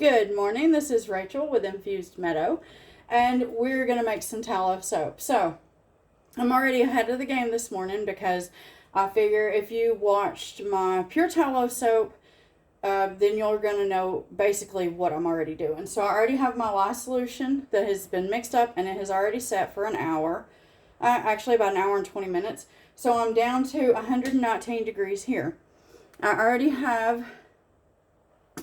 Good morning, this is Rachel with Infused Meadow, and we're going to make some tallow soap. So, I'm already ahead of the game this morning because I figure if you watched my pure tallow soap, then you're going to know basically what I'm already doing. So, I already have my lye solution that has been mixed up and it has already set for an hour, actually about an hour and 20 minutes. So, I'm down to 119 degrees here. I already have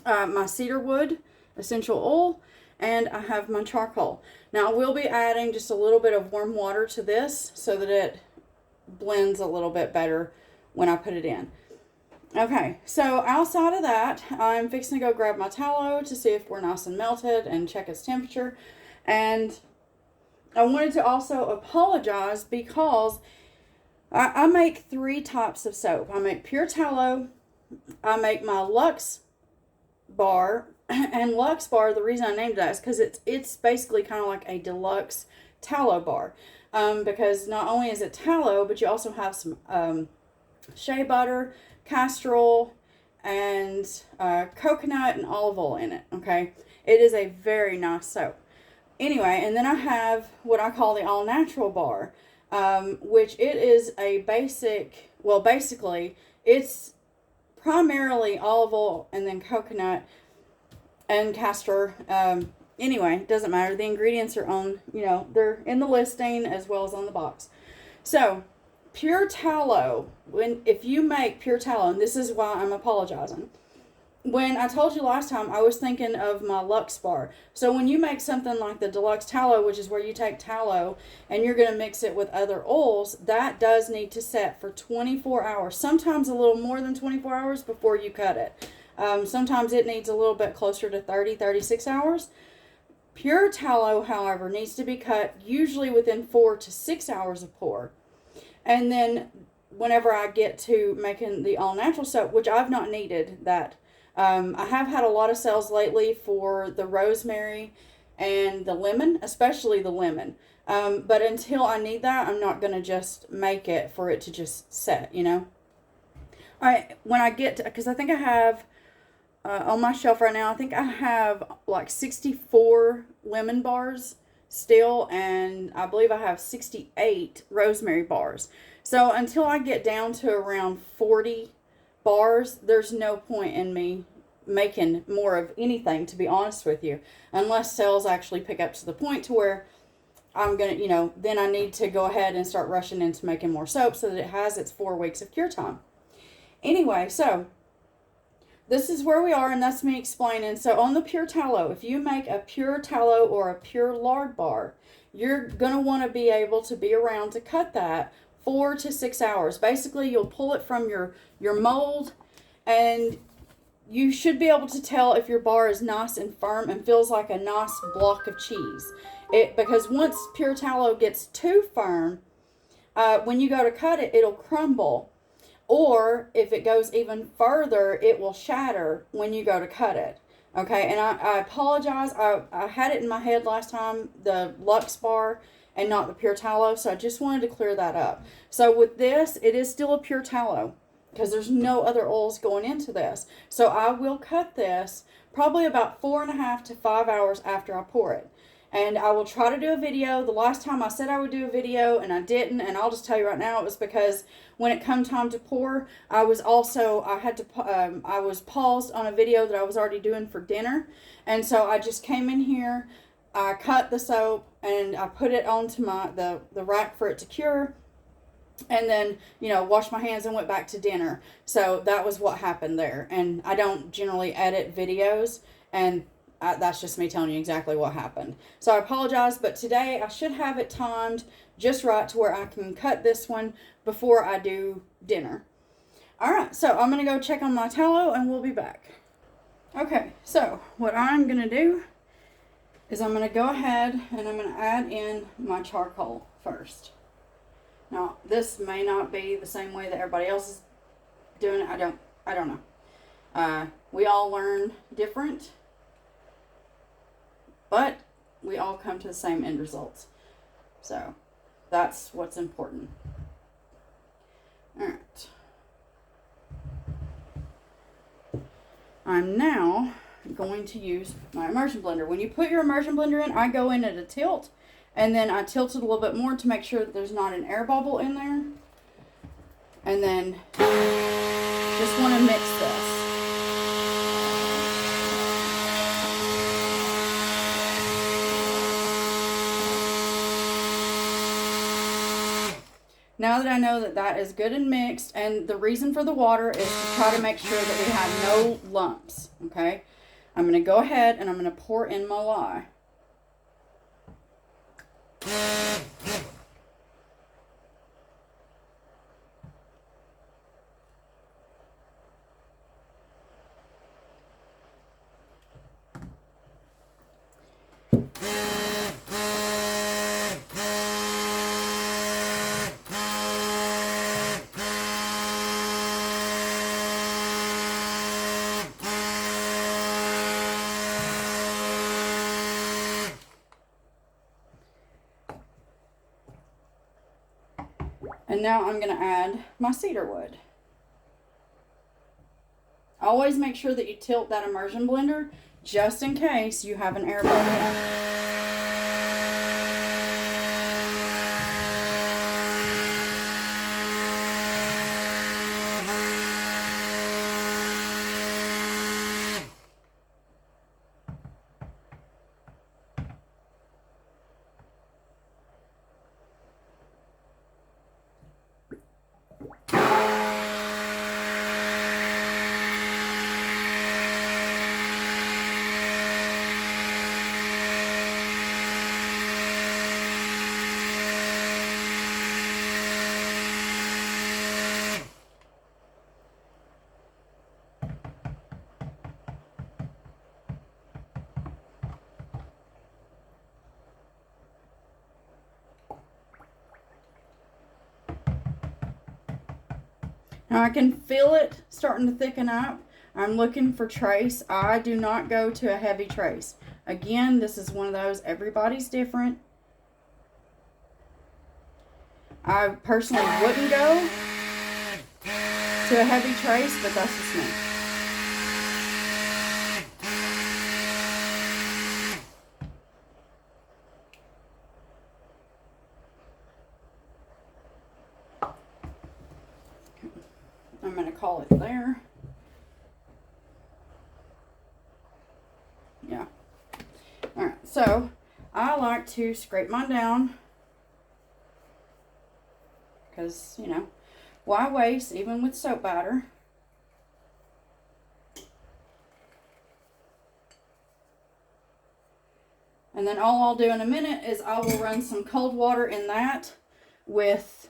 my cedarwood essential oil, and I have my charcoal. Now I will be adding just a little bit of warm water to this so that it blends a little bit better when I put it in. Okay, so outside of that, I'm fixing to go grab my tallow to see if we're nice and melted and check its temperature. And I wanted to also apologize because I make 3 types of soap. I make pure tallow, I make my Lux bar, and Lux bar, the reason I named that is because it's basically kind of like a deluxe tallow bar, because not only is it tallow, but you also have some shea butter, castor oil, and coconut and olive oil in it. Okay, it is a very nice soap. Anyway, and then I have what I call the all natural bar, which it is a basic, well, basically it's primarily olive oil and then coconut and castor. Anyway, it doesn't matter. The ingredients are on, they're in the listing as well as on the box. So, pure tallow, if you make pure tallow, and this is why I'm apologizing. When I told you last time, I was thinking of my Lux bar. So when you make something like the deluxe tallow, which is where you take tallow and you're going to mix it with other oils, that does need to set for 24 hours. Sometimes a little more than 24 hours before you cut it. Sometimes it needs a little bit closer to 36 hours. Pure tallow, however, needs to be cut usually within 4 to 6 hours of pour. And then whenever I get to making the all natural soap, which I've not needed that. I have had a lot of sales lately for the rosemary and the lemon, especially the lemon. But until I need that, I'm not going to just make it for it to just set, When I get to, because I think I have, on my shelf right now, I think I have like 64 lemon bars still, and I believe I have 68 rosemary bars. So until I get down to around 40 bars, there's no point in me making more of anything, to be honest with you, unless sales actually pick up to the point to where I'm gonna, then I need to go ahead and start rushing into making more soap so that it has its 4 weeks of cure time. Anyway, so this is where we are, and that's me explaining. So on the pure tallow, if you make a pure tallow or a pure lard bar, you're gonna want to be able to be around to cut that 4 to 6 hours. Basically, you'll pull it from your mold, and you should be able to tell if your bar is nice and firm and feels like a nice block of cheese. Because once pure tallow gets too firm, when you go to cut it, it'll crumble. Or if it goes even further, it will shatter when you go to cut it. Okay, and I apologize. I had it in my head last time, the Lux bar, and not the pure tallow, so I just wanted to clear that up. So with this, it is still a pure tallow because there's no other oils going into this. So I will cut this probably about 4.5 to 5 hours after I pour it. And I will try to do a video. The last time I said I would do a video and I didn't, and I'll just tell you right now, it was because when it come time to pour, I was paused on a video that I was already doing for dinner. And so I just came in here, I cut the soap, and I put it onto the rack for it to cure, and then, washed my hands and went back to dinner. So that was what happened there. And I don't generally edit videos, and that's just me telling you exactly what happened. So I apologize, but today I should have it timed just right to where I can cut this one before I do dinner. All right, so I'm going to go check on my tallow, and we'll be back. Okay, so what I'm going to do is I'm going to go ahead and I'm going to add in my charcoal first. Now, this may not be the same way that everybody else is doing it. I don't know. We all learn different, but we all come to the same end results. So, that's what's important. All right. I'm now going to use my immersion blender. When you put your immersion blender in, I go in at a tilt, and then I tilt it a little bit more to make sure that there's not an air bubble in there. And then just want to mix this. Now that I know that that is good and mixed, and the reason for the water is to try to make sure that we have no lumps, okay? I'm going to go ahead and I'm going to pour in my lye. And now I'm going to add my cedarwood. Always make sure that you tilt that immersion blender just in case you have an air bubble. Now I can feel it starting to thicken up. I'm looking for trace. I do not go to a heavy trace. Again, this is one of those, everybody's different. I personally wouldn't go to a heavy trace, but that's just me. I'm going to call it there. Yeah. Alright, so I like to scrape mine down because, you know, why waste even with soap batter? And then all I'll do in a minute is I will run some cold water in that with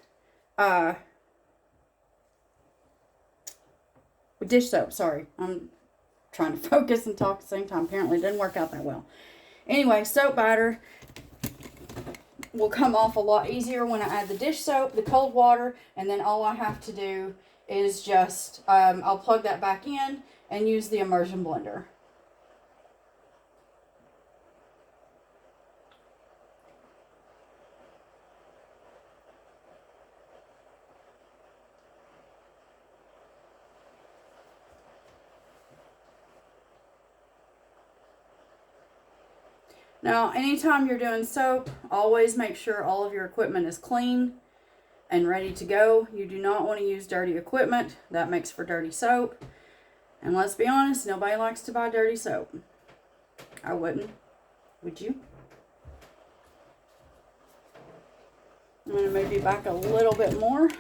dish soap. Sorry, I'm trying to focus and talk at the same time. Apparently it didn't work out that well. Anyway, soap batter will come off a lot easier when I add the dish soap, the cold water, and then all I have to do is just, I'll plug that back in and use the immersion blender. Now, anytime you're doing soap, always make sure all of your equipment is clean and ready to go. You do not want to use dirty equipment. That makes for dirty soap. And let's be honest, nobody likes to buy dirty soap. I wouldn't. Would you? I'm going to move you back a little bit more.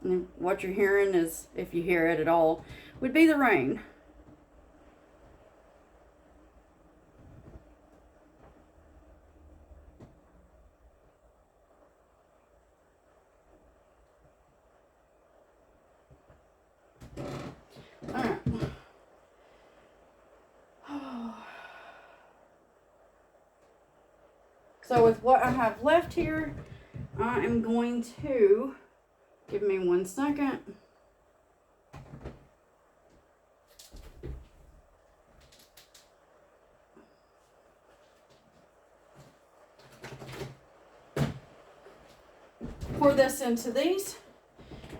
And what you're hearing is, if you hear it at all, would be the rain. Alright. So with what I have left here, I am going to, give me 1 second. pour this into these,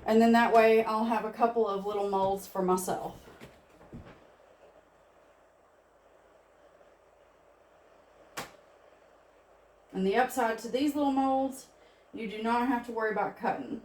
and then that way I'll have a couple of little molds for myself. And the upside to these little molds, you do not have to worry about cutting.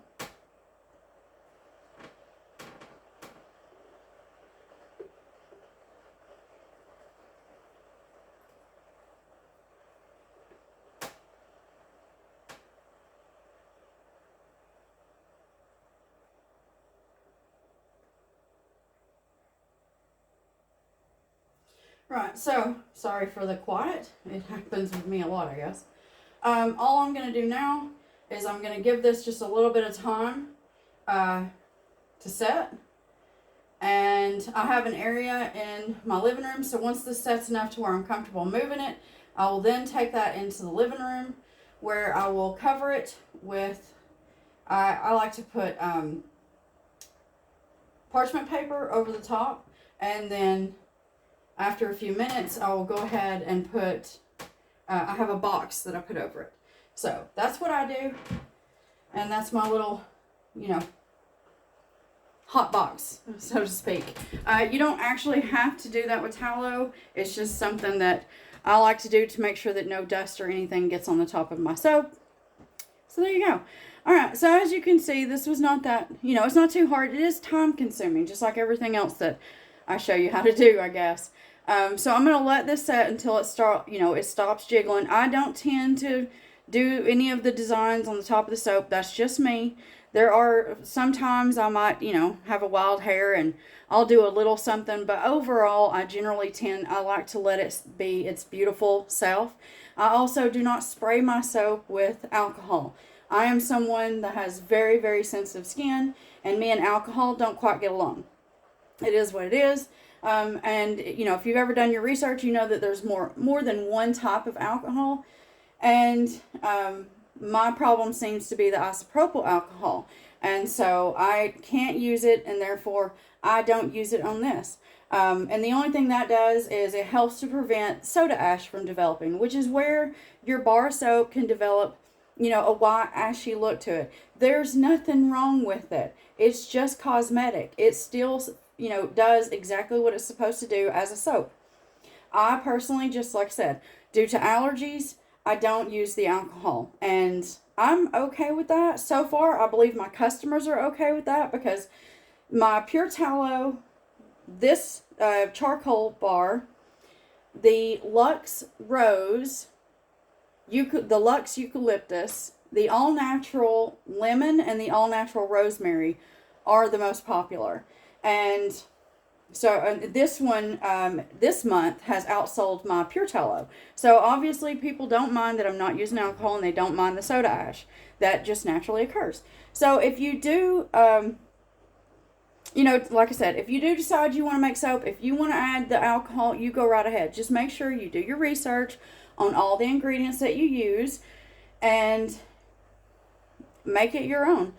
Right, so, sorry for the quiet. It happens with me a lot, I guess. All I'm going to do now is I'm going to give this just a little bit of time to set. And I have an area in my living room, so once this sets enough to where I'm comfortable moving it, I will then take that into the living room where I will cover it with, I like to put parchment paper over the top, and then after a few minutes, I will go ahead and put, I have a box that I put over it. So that's what I do. And that's my little, you know, hot box, so to speak. You don't actually have to do that with tallow. It's just something that I like to do to make sure that no dust or anything gets on the top of my soap. So there you go. All right, so as you can see, this was not that, you know, it's not too hard. It is time consuming, just like everything else that I show you how to do, I guess. So I'm going to let this set until it stops jiggling. I don't tend to do any of the designs on the top of the soap. That's just me. There are sometimes I might, you know, have a wild hair and I'll do a little something, but overall I generally I like to let it be its beautiful self. I also do not spray my soap with alcohol. I am someone that has very, very sensitive skin, and me and alcohol don't quite get along. It is what it is. And, you know, if you've ever done your research, you know that there's more than one type of alcohol. And my problem seems to be the isopropyl alcohol. And so I can't use it, and therefore I don't use it on this. And the only thing that does is it helps to prevent soda ash from developing, which is where your bar soap can develop, you know, a white ashy look to it. There's nothing wrong with it. It's just cosmetic. It still, you know, does exactly what it's supposed to do as a soap. I personally, just like I said, due to allergies, I don't use the alcohol, and I'm okay with that. So far, I believe my customers are okay with that, because my Pure Tallow, this charcoal bar, the Luxe Rose, the Luxe Eucalyptus, the All Natural Lemon, and the All Natural Rosemary are the most popular. And so this one, this month, has outsold my Pure Tallow. So obviously people don't mind that I'm not using alcohol, and they don't mind the soda ash. That just naturally occurs. So if you do, you know, like I said, if you do decide you want to make soap, if you want to add the alcohol, you go right ahead. Just make sure you do your research on all the ingredients that you use and make it your own.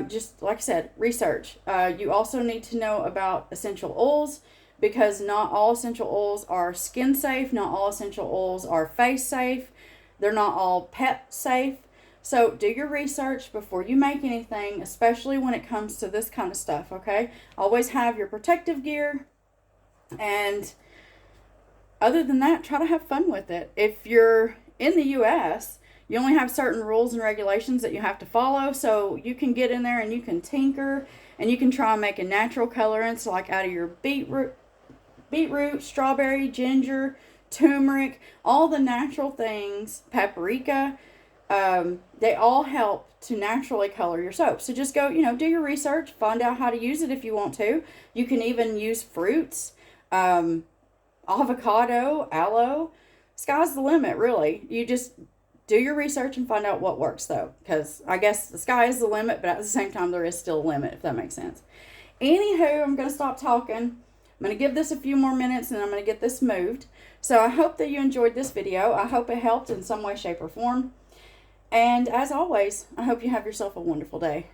Just like I said, research. You also need to know about essential oils, because not all essential oils are skin safe. Not all essential oils are face safe. They're not all pet safe. So do your research before you make anything, especially when it comes to this kind of stuff, okay? Always have your protective gear. And other than that, try to have fun with it. If you're in the U.S., you only have certain rules and regulations that you have to follow, so you can get in there and you can tinker, and you can try and make a natural colorants, like out of your beetroot, strawberry, ginger, turmeric, all the natural things, paprika. They all help to naturally color your soap. So just go, you know, do your research, find out how to use it if you want to. You can even use fruits, avocado, aloe. Sky's the limit, really. You just do your research and find out what works, though, because I guess the sky is the limit, but at the same time, there is still a limit, if that makes sense. Anywho, I'm going to stop talking. I'm going to give this a few more minutes, and I'm going to get this moved. So I hope that you enjoyed this video. I hope it helped in some way, shape, or form. And as always, I hope you have yourself a wonderful day.